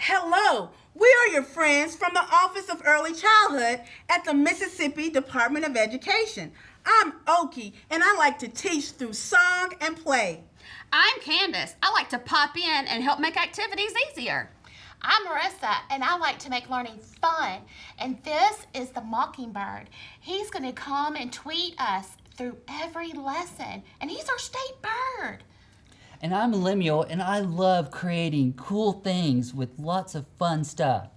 Hello, we are your friends from the Office of Early Childhood at the Mississippi Department of Education. I'm Oki, and I like to teach through song and play. I'm Candace. I like to pop in and help make activities easier. I'm Marissa, and I like to make learning fun. And this is the Mockingbird. He's going to come and tweet us through every lesson, and he's our state bird. And I'm Lemuel, and I love creating cool things with lots of fun stuff.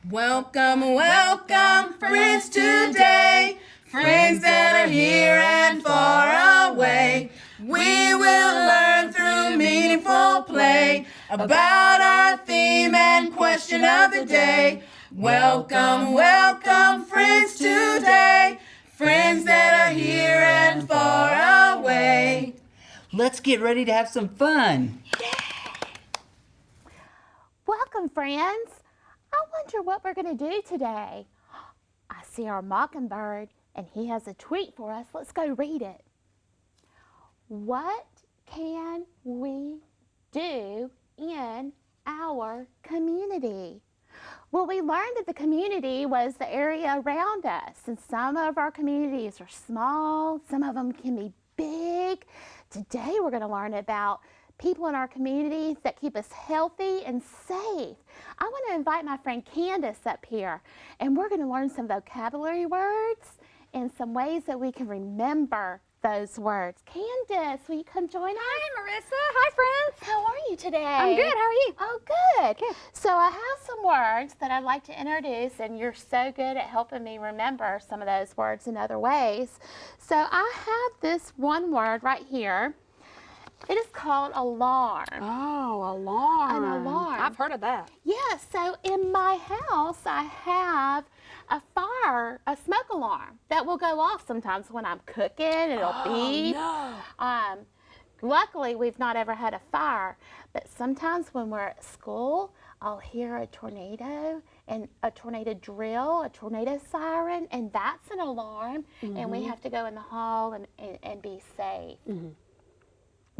Welcome, welcome, friends today. Friends that are here and far away. We will learn through meaningful play about our theme and question of the day. Welcome, welcome, friends today. Friends that are here and far away. Let's get ready to have some fun. Welcome, friends. I wonder what we're going to do today. I see our Mockingbird, and he has a tweet for us. Let's go read it. What can we do in our community? Well, we learned that the community was the area around us, and some of our communities are small, some of them can be big. Today we're going to learn about people in our communities that keep us healthy and safe. I want to invite my friend Candace up here, and we're going to learn some vocabulary words and some ways that we can remember those words. Candace, will you come join us? Hi, Marissa. Hi, friends. How are you today? I'm good. How are you? Oh, good. Good. So I have some words that I'd like to introduce, and you're so good at helping me remember some of those words in other ways. So I have this one word right here. It is called alarm. Oh, alarm. An alarm. I've heard of that. Yeah, so in my house, I have a smoke alarm that will go off sometimes when I'm cooking. It'll beep. No. Luckily, we've not ever had a fire, but sometimes when we're at school, I'll hear a tornado and a tornado drill, a tornado siren, and that's an alarm, and we have to go in the hall and be safe.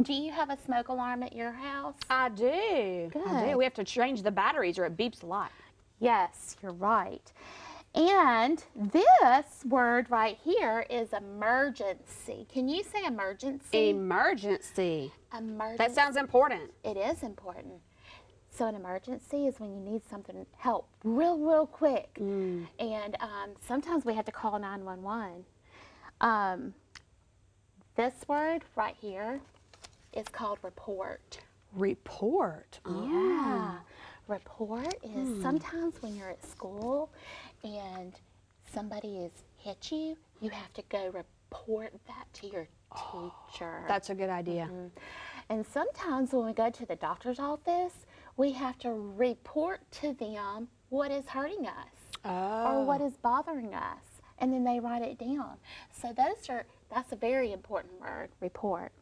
Do you have a smoke alarm at your house? I do. I Good. do. We have to change the batteries or it beeps a lot. Yes, you're right. And this word right here is emergency. Can you say emergency? Emergency. Emergency. That sounds important. It is important. So an emergency is when you need something help real quick. And sometimes we have to call 911. This word right here is called report. Report. Yeah. Report is sometimes when you're at school and somebody has hit you, you have to go report that to your teacher. That's a good idea. And sometimes when we go to the doctor's office, we have to report to them what is hurting us or what is bothering us, and then they write it down. So that's a very important word, report.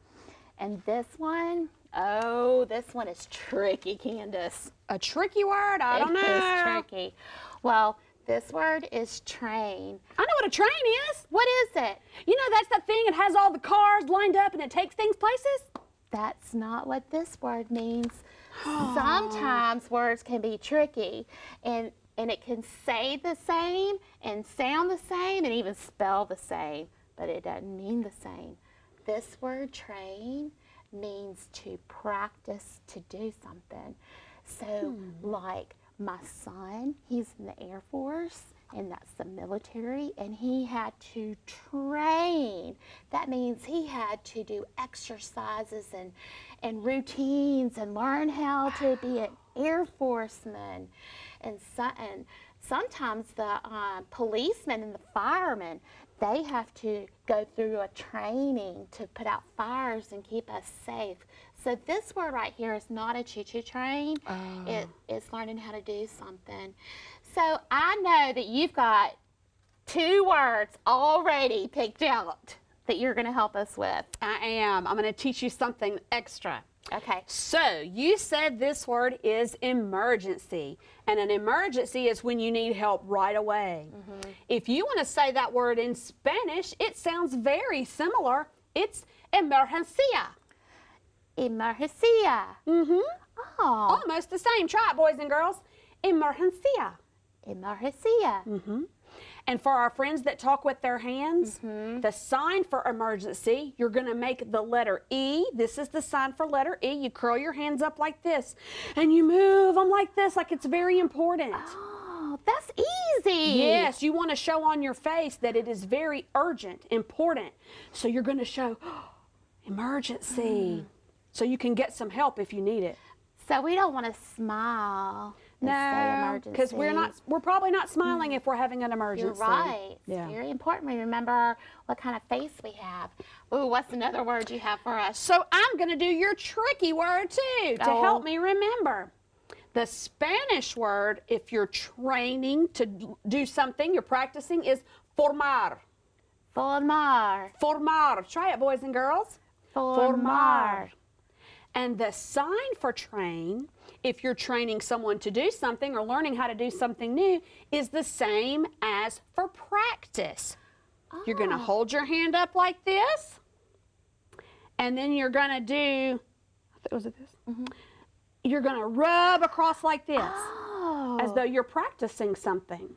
And this one, this one is tricky, Candace. A tricky word? I don't know. It is tricky. Well, this word is train. I know what a train is. What is it? You know, that's the thing. It has all the cars lined up and it takes things places. That's not what this word means. Sometimes words can be tricky, and it can say the same and sound the same and even spell the same, but it doesn't mean the same. This word train means to practice to do something. So like my son, he's in the Air Force, and that's the military, and he had to train. That means he had to do exercises and routines and learn how to be an Air Forceman. And sometimes the policemen and the firemen, they have to go through a training to put out fires and keep us safe. So this word right here is not a choo-choo train. It's learning how to do something. So I know that you've got 2 words already picked out that you're going to help us with. I am. I'm going to teach you something extra. Okay. So you said this word is emergency, and an emergency is when you need help right away. If you want to say that word in Spanish, it sounds very similar. It's emergencia. Emergencia. Mm-hmm. Oh, Almost the same. Try it, boys and girls. Emergencia. emergencia. And for our friends that talk with their hands, the sign for emergency, you're going to make the letter E. This is the sign for letter E. You curl your hands up like this, and you move them like this, like it's very important. Oh, that's easy. Yes, you want to show on your face that it is very urgent, important. So you're going to show emergency, so you can get some help if you need it. So we don't want to smile and say No, emergency. because we're probably not smiling if we're having an emergency. You're right. Yeah. It's very important we remember what kind of face we have. Ooh, what's another word you have for us? So I'm going to do your tricky word too to Oh. help me remember. The Spanish word, if you're training to do something, you're practicing, is formar. Formar. Formar. Try it, boys and girls. Formar. And the sign for train, if you're training someone to do something or learning how to do something new, is the same as for practice. You're going to hold your hand up like this, and then you're going to do, was it this? You're going to rub across like this, Oh. as though you're practicing something.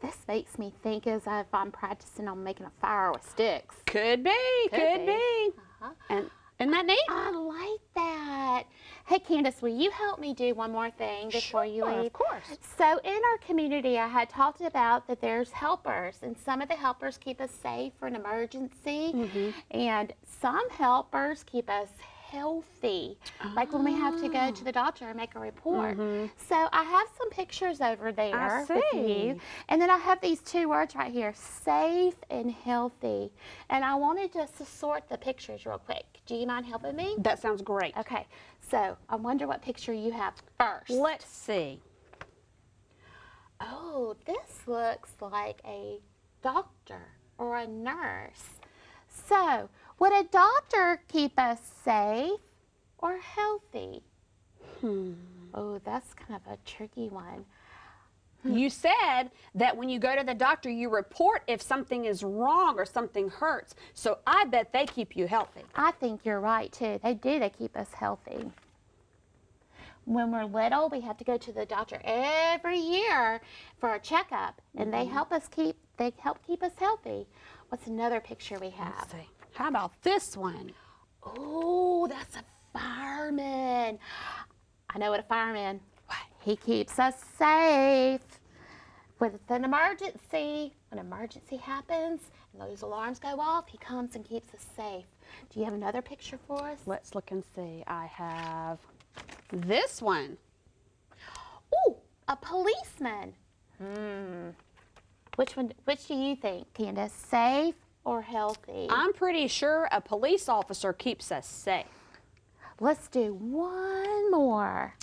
This makes me think as if I'm practicing on making a fire with sticks. Could be, could be. And isn't that neat? I like that. Hey, Candace, will you help me do one more thing before you Sure, leave? of course. So in our community, I had talked about that there's helpers, and some of the helpers keep us safe for an emergency, and some helpers keep us healthy, like when we have to go to the doctor and make a report. So I have some pictures over there with see. you, and then I have these two words right here, safe and healthy, and I wanted just to sort the pictures real quick. Do you mind helping me? That sounds great. Okay, so I wonder what picture you have first. Let's see. Oh, this looks like a doctor or a nurse. So, would a doctor keep us safe or healthy? Oh, that's kind of a tricky one. You said that when you go to the doctor, you report if something is wrong or something hurts. So I bet they keep you healthy. I think you're right too. They do, they keep us healthy. When we're little, we have to go to the doctor every year for a checkup, and they help keep us healthy. What's another picture we have? Let's see. How about this one? Oh, that's a fireman. I know what a fireman. He keeps us safe. With an emergency, when an emergency happens and those alarms go off, he comes and keeps us safe. Do you have another picture for us? Let's look and see. I have this one. Oh, a policeman. Which do you think, Candace? Safe or healthy? I'm pretty sure a police officer keeps us safe. Let's do one more.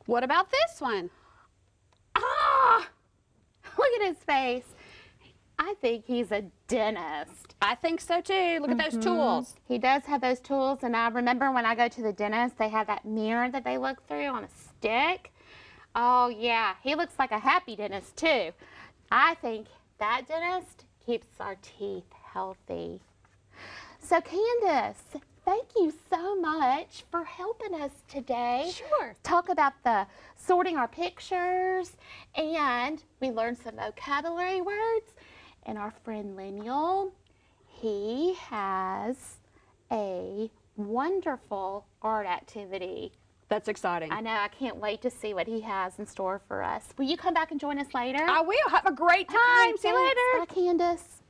What about this one? Ah! Look at his face. I think he's a dentist. I think so too. Look at those tools. He does have those tools, and I remember when I go to the dentist, they have that mirror that they look through on a stick. Oh yeah, he looks like a happy dentist too. I think that dentist keeps our teeth healthy. So Candace, thank you so much for helping us today. Sure. Talk about the sorting our pictures, and we learned some vocabulary words. And our friend Lemuel, he has a wonderful art activity. That's exciting. I know, I can't wait to see what he has in store for us. Will you come back and join us later? I will. Have a great time. Hi, See you thanks. later. Bye, Candace.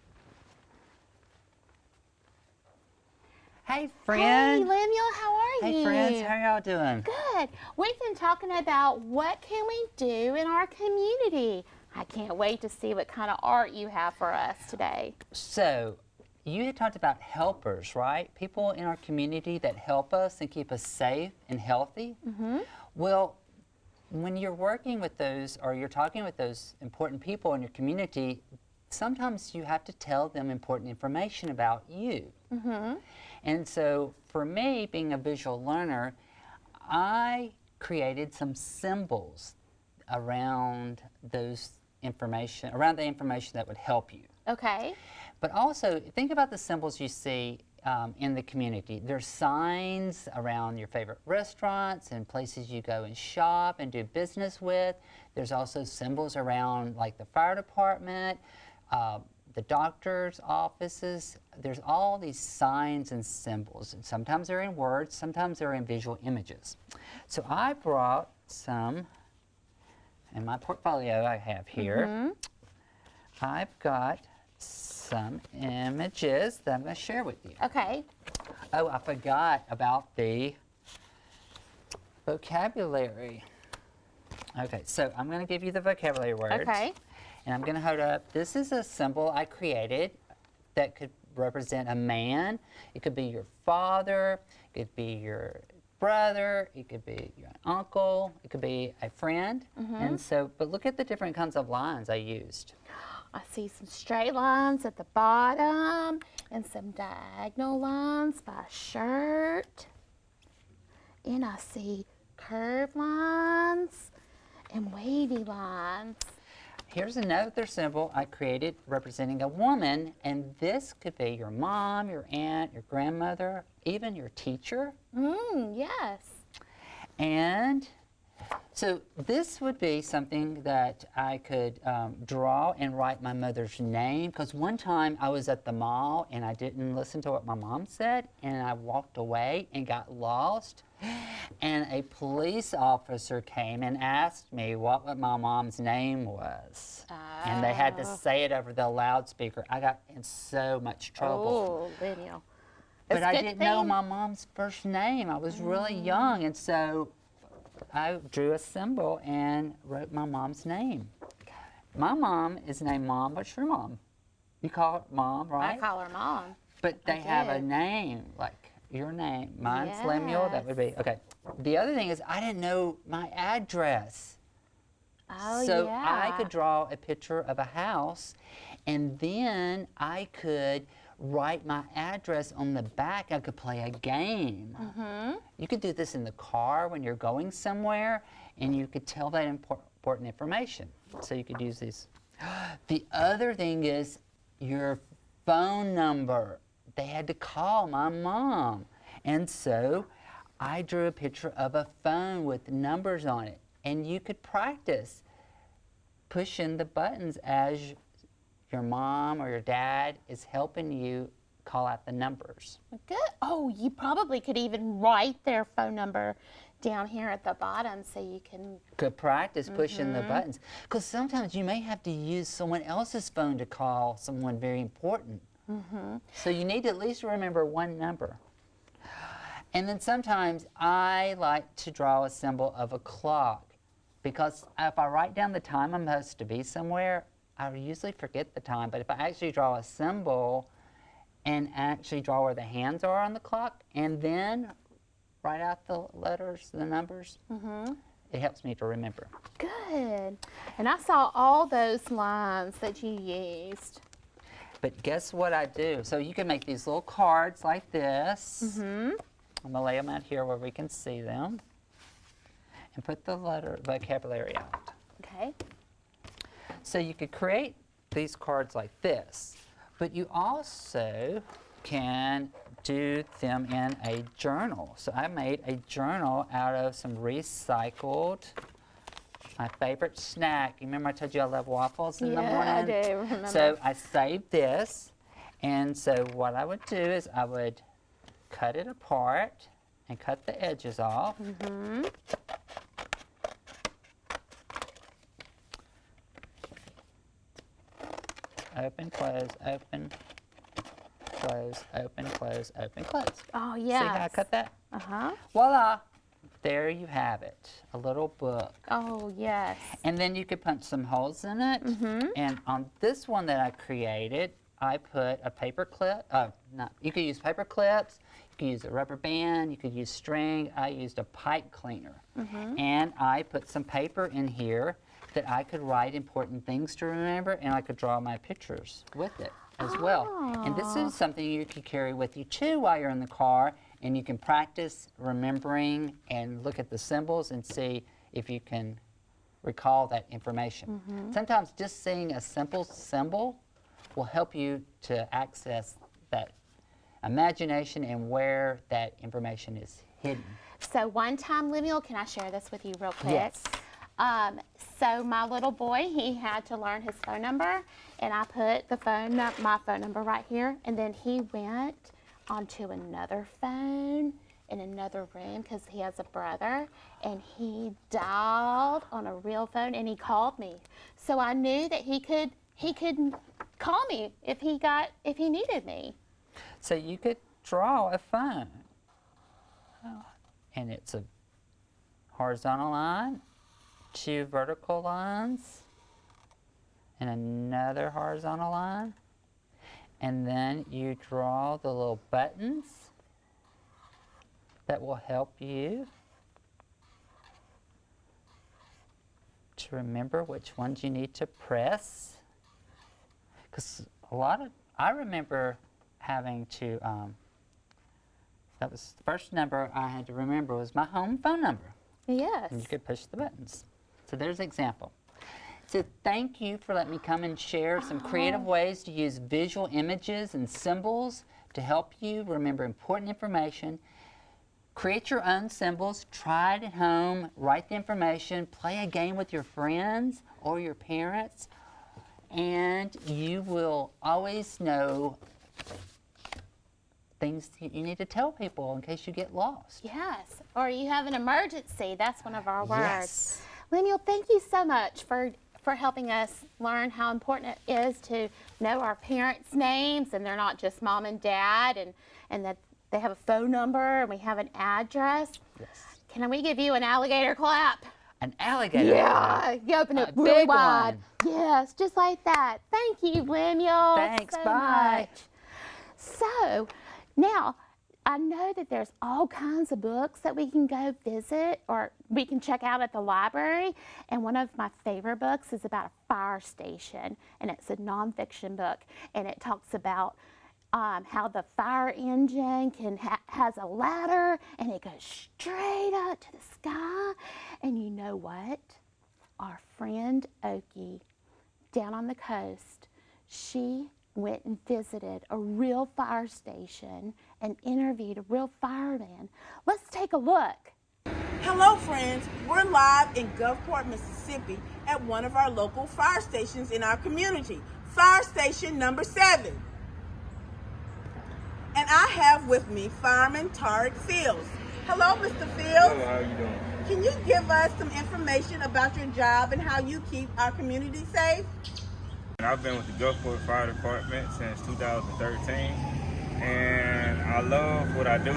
Hey, friend. Hey, Lemuel, how are you? Hey, friends. How y'all doing? Good. We've been talking about what can we do in our community. I can't wait to see what kind of art you have for us today. So, you had talked about helpers, right? People in our community that help us and keep us safe and healthy. Well, when you're working with those or you're talking with those important people in your community, sometimes you have to tell them important information about you. And so for me, being a visual learner, I created some symbols around those around the information that would help you. Okay. But also, think about the symbols you see in the community. There's signs around your favorite restaurants and places you go and shop and do business with. There's also symbols around like the fire department, the doctor's offices. There's all these signs and symbols. And sometimes they're in words, sometimes they're in visual images. So I brought some in my portfolio I have here. I've got some images that I'm going to share with you. Okay. Oh, I forgot about the vocabulary. Okay, so I'm going to give you the vocabulary words. Okay. And I'm going to hold up, this is a symbol I created that could represent a man. It could be your father, it could be your brother, it could be your uncle, it could be a friend. And so, but look at the different kinds of lines I used. I see some straight lines at the bottom and some diagonal lines by shirt. And I see curved lines and wavy lines. Here's another symbol I created representing a woman, and this could be your mom, your aunt, your grandmother, even your teacher. Yes. And so this would be something that I could draw and write my mother's name, because one time I was at the mall and I didn't listen to what my mom said, and I walked away and got lost. And a police officer came and asked me what my mom's name was. And they had to say it over the loudspeaker. I got in so much trouble. Oh, Daniel. But I didn't know my mom's first name. I was really young, and so I drew a symbol and wrote my mom's name. My mom is named Mom. What's your mom? You call her Mom, right? I call her Mom. But they have a did. name, like your name. Mine's Lemuel, that would be, okay. The other thing is I didn't know my address. Oh, So yeah. I could draw a picture of a house, and then I could write my address on the back. I could play a game. You could do this in the car when you're going somewhere, and you could tell that important information. So you could use these. The other thing is your phone number. They had to call my mom. And so I drew a picture of a phone with numbers on it. And you could practice pushing the buttons as your mom or your dad is helping you call out the numbers. Good. Oh, you probably could even write their phone number down here at the bottom so you can. Could practice pushing the buttons. Because sometimes you may have to use someone else's phone to call someone very important. So you need to at least remember one number. And then sometimes I like to draw a symbol of a clock, because if I write down the time I'm supposed to be somewhere, I usually forget the time. But if I actually draw a symbol and actually draw where the hands are on the clock and then write out the letters, the numbers, it helps me to remember. Good. And I saw all those lines that you used. But guess what I do? So you can make these little cards like this. I'm going to lay them out here where we can see them. And put the vocabulary out. Okay. So you could create these cards like this. But you also can do them in a journal. So I made a journal out of some recycled, my favorite snack. You remember I told you I love waffles in the morning? I do remember. So I saved this, and so what I would do is I would cut it apart and cut the edges off. Open, close, open, close, open, close, open, close. Oh, See yeah. how I cut that? Uh-huh. Voila! There you have it, a little book. Oh, yes. And then you could punch some holes in it. And on this one that I created, I put a paper clip. You could use paper clips, you could use a rubber band, you could use string. I used a pipe cleaner. And I put some paper in here that I could write important things to remember, and I could draw my pictures with it as well. And this is something you could carry with you too while you're in the car, and you can practice remembering and look at the symbols and see if you can recall that information. Sometimes just seeing a simple symbol will help you to access that imagination and where that information is hidden. So one time, Lemuel, can I share this with you real quick? Yes. So my little boy, he had to learn his phone number, and I put my phone number right here, and then he went onto another phone in another room because he has a brother, and he dialed on a real phone, and he called me. So I knew that he could call me if he needed me. So you could draw a phone, and it's a horizontal line, 2 vertical lines, and another horizontal line, and then you draw the little buttons that will help you to remember which ones you need to press. Because I remember having to, that was the first number I had to remember was my home phone number. Yes. And you could push the buttons. So there's an example. So thank you for letting me come and share some creative ways to use visual images and symbols to help you remember important information. Create your own symbols, try it at home, write the information, play a game with your friends or your parents, and you will always know things you need to tell people in case you get lost. Yes, or you have an emergency. That's one of our words. Yes. Lemuel, thank you so much for helping us learn how important it is to know our parents' names, and they're not just mom and dad, and that they have a phone number and we have an address. Yes. Can we give you an alligator clap? An alligator. Yeah, you open it really big wide. one. Yes, just like that. Thank you, Lemuel. Thanks, so bye. much. So, now, I know that there's all kinds of books that we can go visit or we can check out at the library. And one of my favorite books is about a fire station. And it's a nonfiction book. And it talks about how the fire engine has a ladder and it goes straight up to the sky. And you know what? Our friend Okie down on the coast, she went and visited a real fire station and interviewed a real fireman. Let's take a look. Hello friends, we're live in Gulfport, Mississippi at one of our local fire stations in our community, Fire Station number 7. And I have with me Fireman Tarek Fields. Hello, Mr. Fields. Hello, how are you doing? Can you give us some information about your job and how you keep our community safe? I've been with the Gulfport Fire Department since 2013, and I love what I do.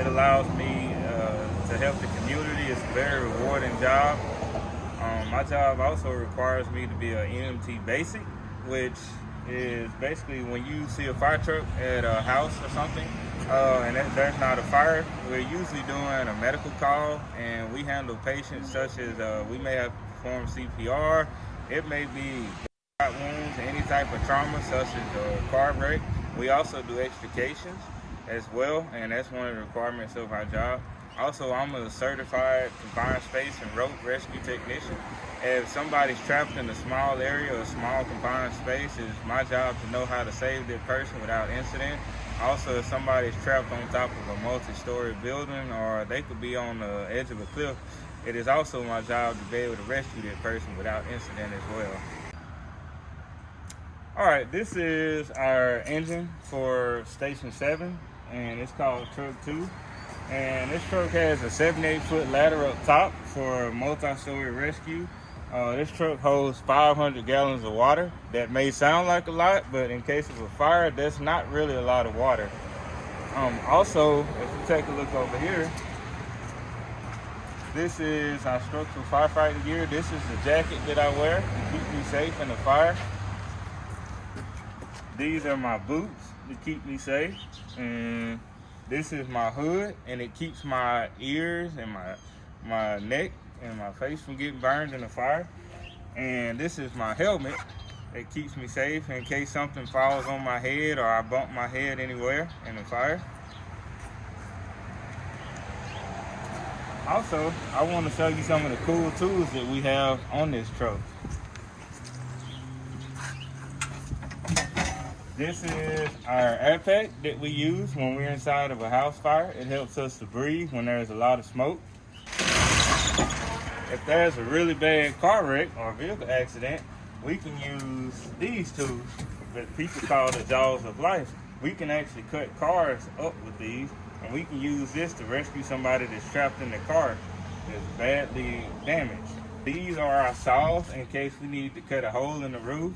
It allows me to help the community. It's a very rewarding job. My job also requires me to be an EMT basic, which is basically when you see a fire truck at a house or something, and there's not a fire, we're usually doing a medical call, and we handle patients such as we may have performed CPR. It may be wounds, any type of trauma such as a car wreck. We also do extrications as well, and that's one of the requirements of our job. Also, I'm a certified confined space and rope rescue technician. If somebody's trapped in a small area or a small confined space, it's my job to know how to save that person without incident. Also, if somebody's trapped on top of a multi-story building, or they could be on the edge of a cliff, it is also my job to be able to rescue that person without incident as well. All right, this is our engine for Station 7, and it's called Truck 2. And this truck has a 78-foot ladder up top for multi-story rescue. This truck holds 500 gallons of water. That may sound like a lot, but in case of a fire, that's not really a lot of water. Also, if you take a look over here, this is our structural firefighting gear. This is the jacket that I wear to keep me safe in the fire. These are my boots to keep me safe, and this is my hood, and it keeps my ears and my neck and my face from getting burned in the fire. And this is my helmet that keeps me safe in case something falls on my head or I bump my head anywhere in the fire. Also, I want to show you some of the cool tools that we have on this truck. This is our air pack that we use when we're inside of a house fire. It helps us to breathe when there's a lot of smoke. If there's a really bad car wreck or vehicle accident, we can use these tools that people call the jaws of life. We can actually cut cars up with these, and we can use this to rescue somebody that's trapped in the car that's badly damaged. These are our saws in case we need to cut a hole in the roof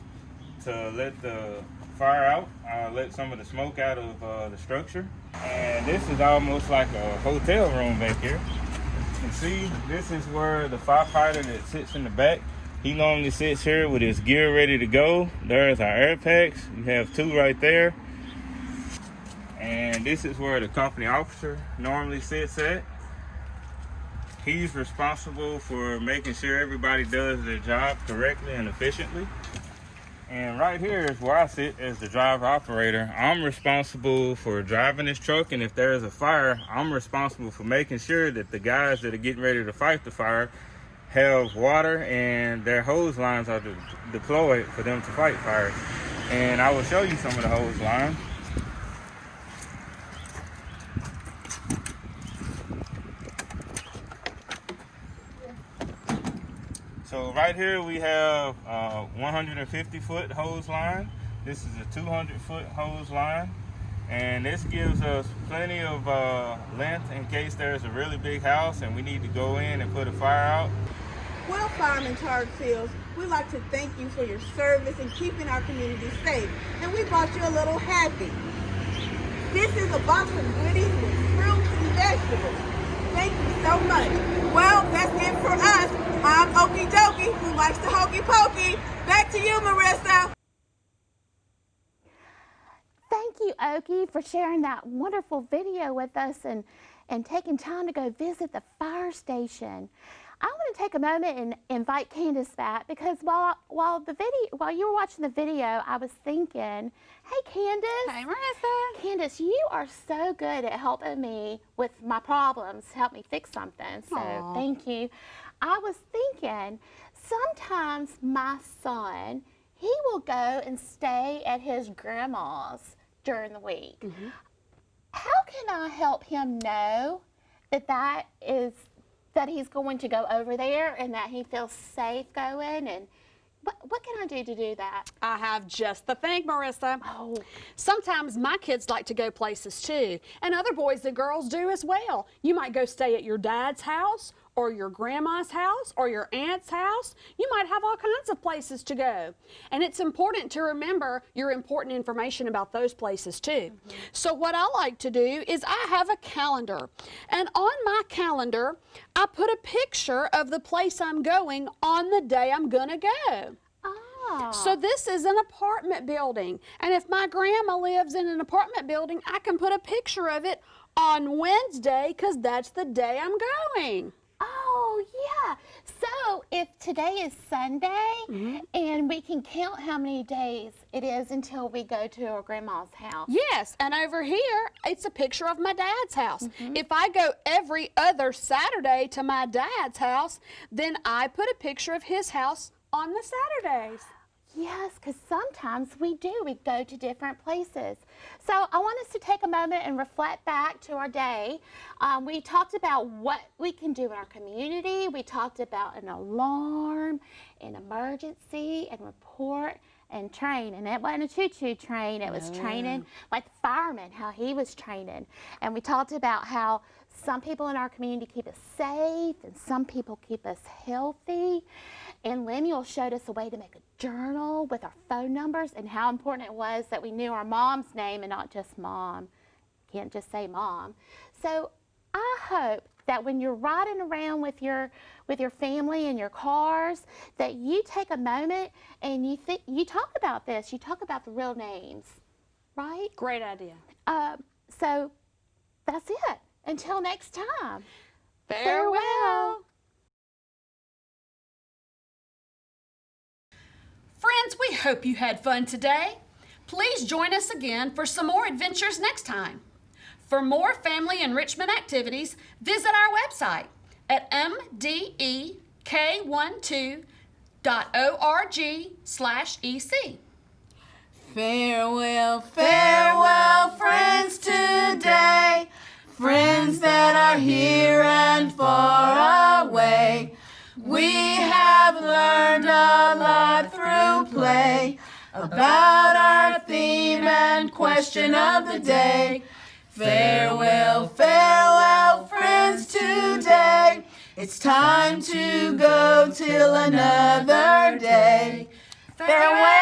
to let the fire out, let some of the smoke out of the structure. And this is almost like a hotel room back here. You can see this is where the firefighter that sits in the back, he normally sits here with his gear ready to go. There's our air packs. You have two right there. And this is where the company officer normally sits at. He's responsible for making sure everybody does their job correctly and efficiently. And right here is where I sit as the driver operator. I'm responsible for driving this truck, and if there's a fire, I'm responsible for making sure that the guys that are getting ready to fight the fire have water and their hose lines are deployed for them to fight fires. And I will show you some of the hose lines. So right here we have a 150-foot hose line. This is a 200-foot hose line. And this gives us plenty of length in case there's a really big house and we need to go in and put a fire out. Well, Fireman Targ Fields, we'd like to thank you for your service in keeping our community safe. And we brought you a little happy. This is a box of goodies with fruits and vegetables. Thank you so much. Well, that's it for us. I'm Okie Dokie, who likes to hokey pokey. Back to you, Marissa. Thank you, Okie, for sharing that wonderful video with us and taking time to go visit the fire station. I want to take a moment and invite Candace back because while you were watching the video, I was thinking, hey, Candace. Hey, Marissa. Candace, you are so good at helping me with my problems, help me fix something. So Aw. thank you. I was thinking, sometimes my son, he will go and stay at his grandma's during the week. Mm-hmm. How can I help him know that he's going to go over there and that he feels safe going? And what can I do to do that? I have just the thing, Marissa. Oh. Sometimes my kids like to go places too, and other boys and girls do as well. You might go stay at your dad's house or your grandma's house or your aunt's house. You might have all kinds of places to go. And it's important to remember your important information about those places too. Mm-hmm. So what I like to do is I have a calendar. And on my calendar, I put a picture of the place I'm going on the day I'm gonna go. Oh. So this is an apartment building. And if my grandma lives in an apartment building, I can put a picture of it on Wednesday because that's the day I'm going. Oh, yeah. So if today is Sunday, Mm-hmm. and we can count how many days it is until we go to our grandma's house. Yes, and over here, it's a picture of my dad's house. Mm-hmm. If I go every other Saturday to my dad's house, then I put a picture of his house on the Saturdays. Yes, because sometimes we go to different places. So I want us to take a moment and reflect back to our day. We talked about what we can do in our community. We talked about an alarm, an emergency, and report, and train. And it wasn't a choo-choo train. It was training like the fireman, how he was training. And we talked about how some people in our community keep us safe and some people keep us healthy. And Lemuel showed us a way to make a journal with our phone numbers and how important it was that we knew our mom's name and not just mom. Can't just say mom. So I hope that when you're riding around with your family in your cars, that you take a moment and you talk about this. You talk about the real names, right? Great idea. So that's it. Until next time. Farewell. Friends, we hope you had fun today. Please join us again for some more adventures next time. For more family enrichment activities, visit our website at mdek4.4.org/EC. Farewell, farewell, friends today, friends that are here and far away. We have learned a lot through play about our theme and question of the day. Farewell, farewell, friends today. It's time to go till another day. Farewell.